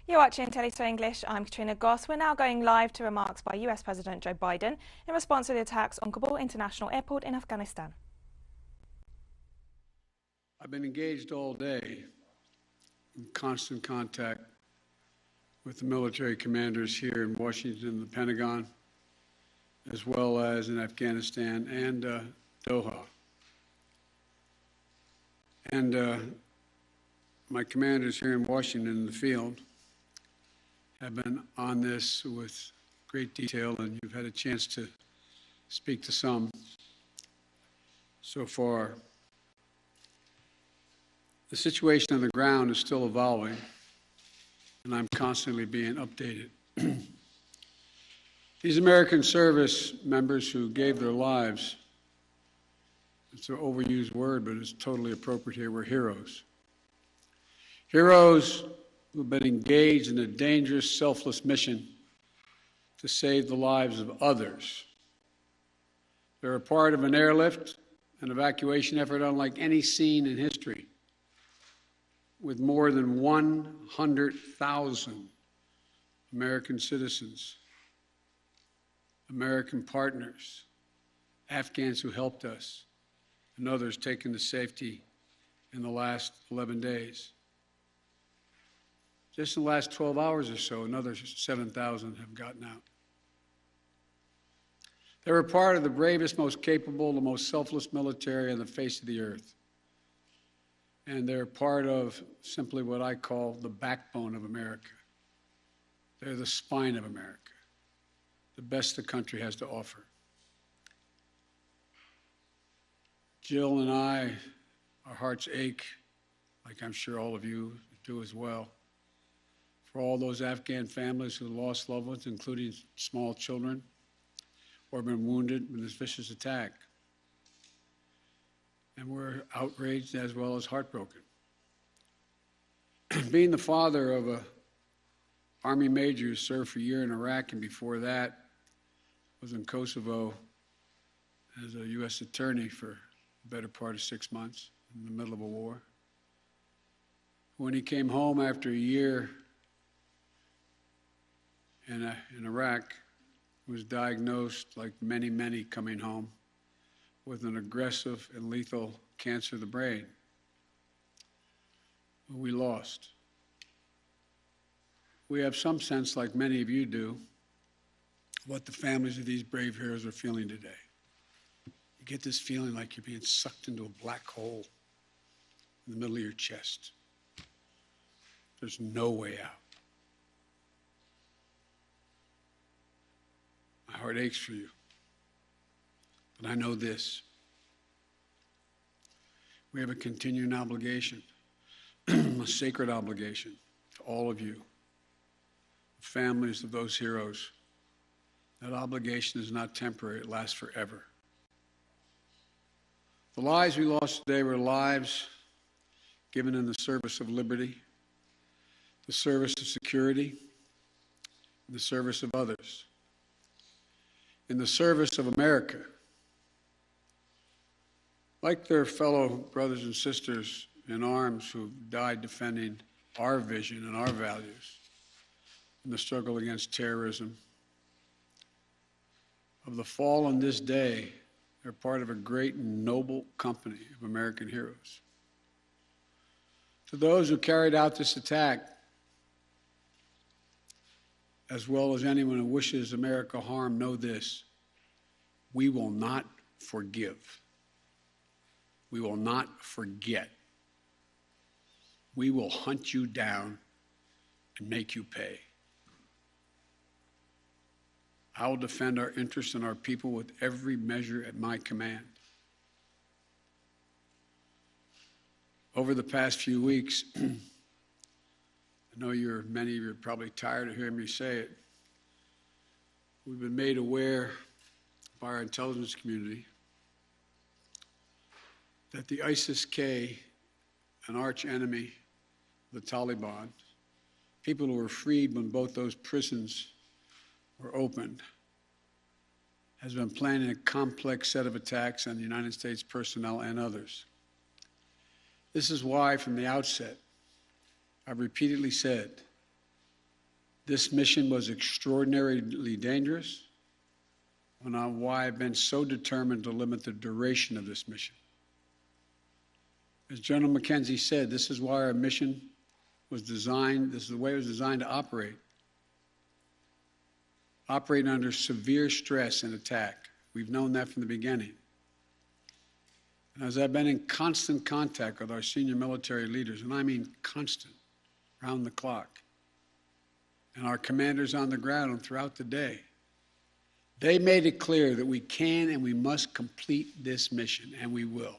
You're watching teleSUR English. I'm Katrina Goss. We're now going live to remarks by US President Joe Biden in response to the attacks on Kabul International Airport in Afghanistan. I've been engaged all day in constant contact with the military commanders here in Washington and the Pentagon, as well as in Afghanistan and Doha. And my commanders here in Washington in the field have been on this with great detail, and you've had a chance to speak to some so far. The situation on the ground is still evolving, and I'm constantly being updated. These American service members who gave their lives, it's an overused word, but it's totally appropriate here, were heroes. Heroes who've been engaged in a dangerous, selfless mission to save the lives of others. They're a part of an airlift, an evacuation effort unlike any seen in history, with more than 100,000 American citizens, American partners, Afghans who helped us, and others taken to safety in the last 11 days. Just in the last 12 hours or so, another 7,000 have gotten out. They were part of the bravest, most capable, the most selfless military on the face of the earth. And they're part of simply what I call the backbone of America. They're the spine of America, the best the country has to offer. Jill and I, our hearts ache, like I'm sure all of you do as well, for all those Afghan families who lost loved ones, including small children, or been wounded in this vicious attack. And we're outraged as well as heartbroken. Being the father of an Army major who served for a year in Iraq, and before that was in Kosovo as a U.S. attorney for the better part of 6 months in the middle of a war. When he came home after a year in Iraq, was diagnosed, like many, many coming home, with an aggressive and lethal cancer of the brain. We lost. We have some sense, like many of you do, what the families of these brave heroes are feeling today. You get this feeling like you're being sucked into a black hole in the middle of your chest. There's no way out. My heart aches for you. But I know this. We have a continuing obligation, a sacred obligation to all of you, the families of those heroes. That obligation is not temporary, it lasts forever. The lives we lost today were lives given in the service of liberty, the service of security, and the service of others, in the service of America. Like their fellow brothers and sisters in arms who died defending our vision and our values in the struggle against terrorism. Of the fallen this day, they're part of a great and noble company of American heroes. To those who carried out this attack, as well as anyone who wishes America harm, know this: we will not forgive. We will not forget. We will hunt you down and make you pay. I will defend our interests and our people with every measure at my command. Over the past few weeks, I know many of you are probably tired of hearing me say it, we've been made aware by our intelligence community that the ISIS-K, an arch enemy of the Taliban, people who were freed when both those prisons were opened, has been planning a complex set of attacks on the United States personnel and others. This is why, from the outset, I've repeatedly said This mission was extraordinarily dangerous, and why I've been so determined to limit the duration of this mission. As General McKenzie said, this is why our mission was designed, this is the way it was designed to operate. Operating under severe stress and attack. We've known that from the beginning. And as I've been in constant contact with our senior military leaders, and I mean constant, round the clock, and our commanders on the ground and throughout the day, they made it clear that we can and we must complete this mission, and we will.